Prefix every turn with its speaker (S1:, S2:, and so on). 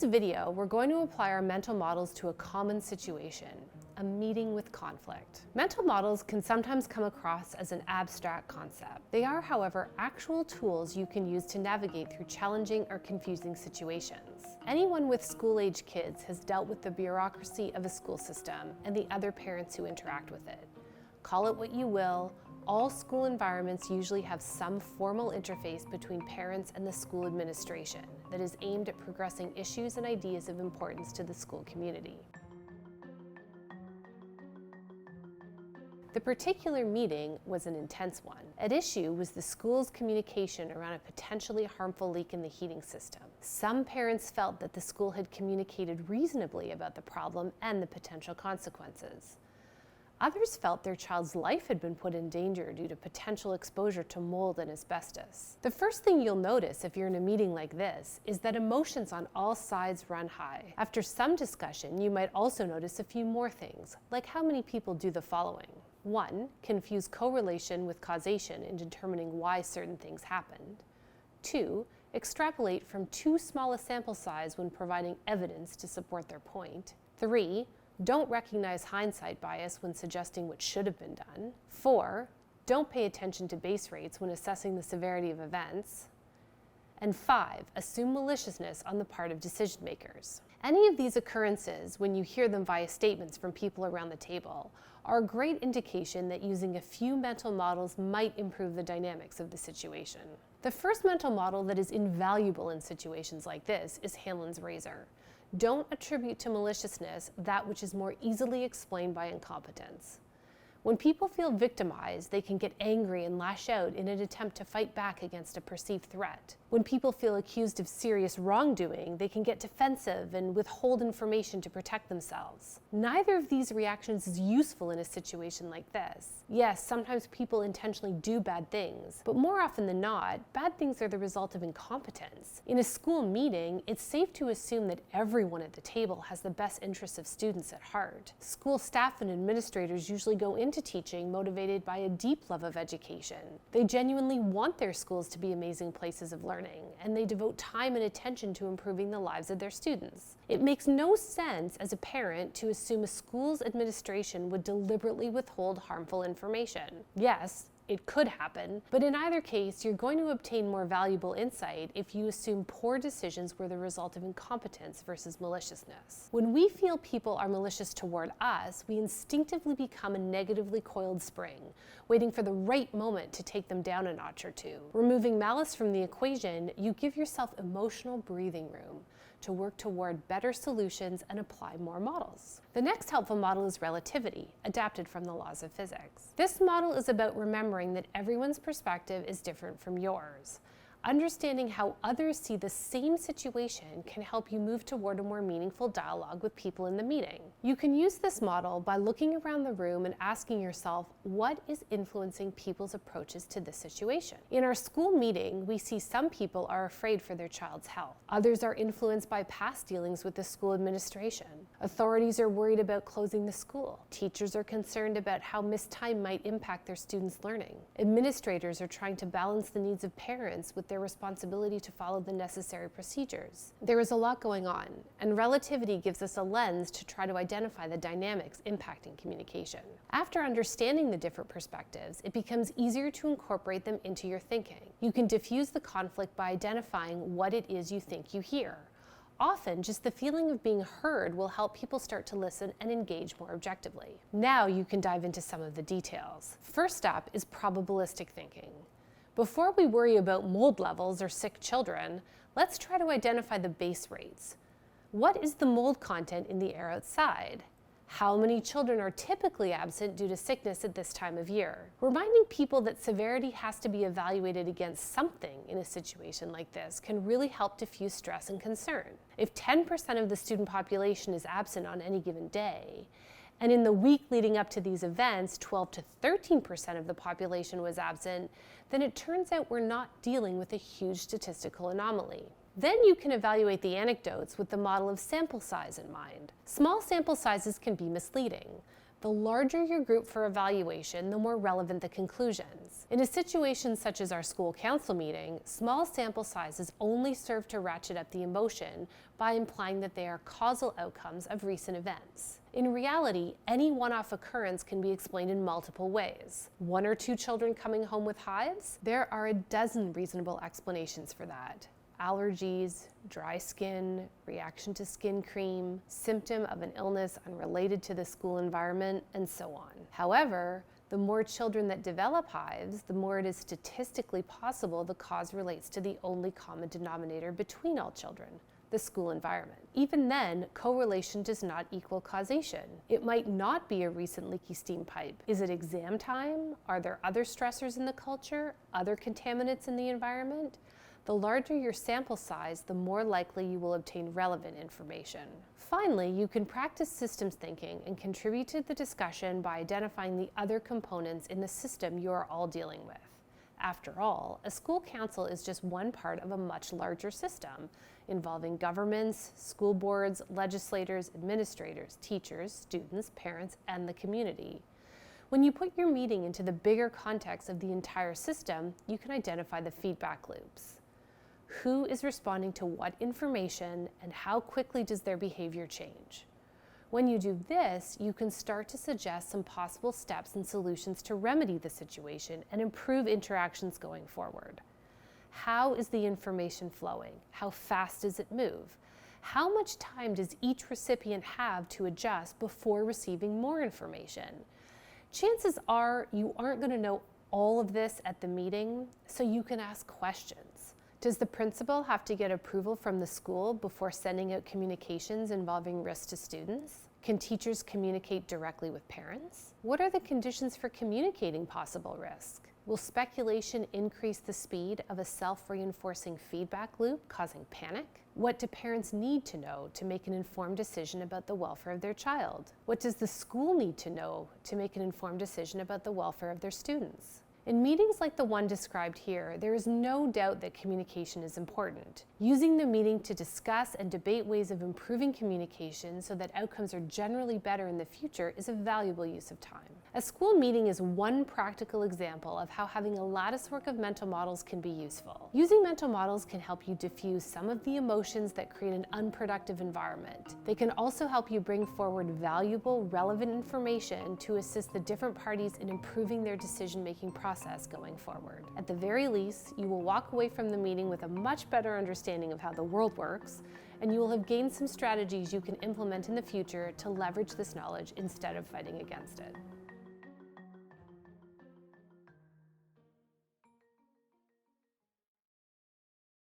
S1: this video, we're going to apply our mental models to a common situation, a meeting with conflict. Mental models can sometimes come across as an abstract concept. They are, however, actual tools you can use to navigate through challenging or confusing situations. Anyone with school-age kids has dealt with the bureaucracy of a school system and the other parents who interact with it. Call it what you will, all school environments usually have some formal interface between parents and the school administration that is aimed at progressing issues and ideas of importance to the school community. The particular meeting was an intense one. At issue was the school's communication around a potentially harmful leak in the heating system. Some parents felt that the school had communicated reasonably about the problem and the potential consequences. Others felt their child's life had been put in danger due to potential exposure to mold and asbestos. The first thing you'll notice if you're in a meeting like this is that emotions on all sides run high. After some discussion, you might also notice a few more things, like how many people do the following. 1. Confuse correlation with causation in determining why certain things happened. 2. Extrapolate from too small a sample size when providing evidence to support their point. 3. Don't recognize hindsight bias when suggesting what should have been done. 4. Don't pay attention to base rates when assessing the severity of events. And 5. Assume maliciousness on the part of decision makers. Any of these occurrences, when you hear them via statements from people around the table, are a great indication that using a few mental models might improve the dynamics of the situation. The first mental model that is invaluable in situations like this is Hanlon's razor. Don't attribute to maliciousness that which is more easily explained by incompetence. When people feel victimized, they can get angry and lash out in an attempt to fight back against a perceived threat. When people feel accused of serious wrongdoing, they can get defensive and withhold information to protect themselves. Neither of these reactions is useful in a situation like this. Yes, sometimes people intentionally do bad things, but more often than not, bad things are the result of incompetence. In a school meeting, it's safe to assume that everyone at the table has the best interests of students at heart. School staff and administrators usually go into teaching motivated by a deep love of education. They genuinely want their schools to be amazing places of learning, and they devote time and attention to improving the lives of their students. It makes no sense as a parent to assume a school's administration would deliberately withhold harmful information. Yes, it could happen, but in either case, you're going to obtain more valuable insight if you assume poor decisions were the result of incompetence versus maliciousness. When we feel people are malicious toward us, we instinctively become a negatively coiled spring, waiting for the right moment to take them down a notch or two. Removing malice from the equation, you give yourself emotional breathing room to work toward better solutions and apply more models. The next helpful model is relativity, adapted from the laws of physics. This model is about remembering that everyone's perspective is different from yours. Understanding how others see the same situation can help you move toward a more meaningful dialogue with people in the meeting. You can use this model by looking around the room and asking yourself, what is influencing people's approaches to this situation? In our school meeting, we see some people are afraid for their child's health. Others are influenced by past dealings with the school administration. Authorities are worried about closing the school. Teachers are concerned about how missed time might impact their students' learning. Administrators are trying to balance the needs of parents with their responsibility to follow the necessary procedures. There is a lot going on, and relativity gives us a lens to try to identify the dynamics impacting communication. After understanding the different perspectives, it becomes easier to incorporate them into your thinking. You can diffuse the conflict by identifying what it is you think you hear. Often, just the feeling of being heard will help people start to listen and engage more objectively. Now you can dive into some of the details. First up is probabilistic thinking. Before we worry about mold levels or sick children, let's try to identify the base rates. What is the mold content in the air outside? How many children are typically absent due to sickness at this time of year? Reminding people that severity has to be evaluated against something in a situation like this can really help diffuse stress and concern. If 10% of the student population is absent on any given day, and in the week leading up to these events, 12 to 13% of the population was absent, then it turns out we're not dealing with a huge statistical anomaly. Then you can evaluate the anecdotes with the model of sample size in mind. Small sample sizes can be misleading. The larger your group for evaluation, the more relevant the conclusions. In a situation such as our school council meeting, small sample sizes only serve to ratchet up the emotion by implying that they are causal outcomes of recent events. In reality, any one-off occurrence can be explained in multiple ways. 1 or 2 children coming home with hives? There are a dozen reasonable explanations for that. Allergies, dry skin, reaction to skin cream, symptom of an illness unrelated to the school environment, and so on. However, the more children that develop hives, the more it is statistically possible the cause relates to the only common denominator between all children, the school environment. Even then, correlation does not equal causation. It might not be a recent leaky steam pipe. Is it exam time? Are there other stressors in the culture? Other contaminants in the environment? The larger your sample size, the more likely you will obtain relevant information. Finally, you can practice systems thinking and contribute to the discussion by identifying the other components in the system you are all dealing with. After all, a school council is just one part of a much larger system involving governments, school boards, legislators, administrators, teachers, students, parents, and the community. When you put your meeting into the bigger context of the entire system, you can identify the feedback loops. Who is responding to what information, and how quickly does their behavior change? When you do this, you can start to suggest some possible steps and solutions to remedy the situation and improve interactions going forward. How is the information flowing? How fast does it move? How much time does each recipient have to adjust before receiving more information? Chances are you aren't going to know all of this at the meeting, so you can ask questions. Does the principal have to get approval from the school before sending out communications involving risk to students? Can teachers communicate directly with parents? What are the conditions for communicating possible risk? Will speculation increase the speed of a self-reinforcing feedback loop, causing panic? What do parents need to know to make an informed decision about the welfare of their child? What does the school need to know to make an informed decision about the welfare of their students? In meetings like the one described here, there is no doubt that communication is important. Using the meeting to discuss and debate ways of improving communication so that outcomes are generally better in the future is a valuable use of time. A school meeting is one practical example of how having a latticework of mental models can be useful. Using mental models can help you diffuse some of the emotions that create an unproductive environment. They can also help you bring forward valuable, relevant information to assist the different parties in improving their decision-making process going forward. At the very least, you will walk away from the meeting with a much better understanding of how the world works, and you will have gained some strategies you can implement in the future to leverage this knowledge instead of fighting against it.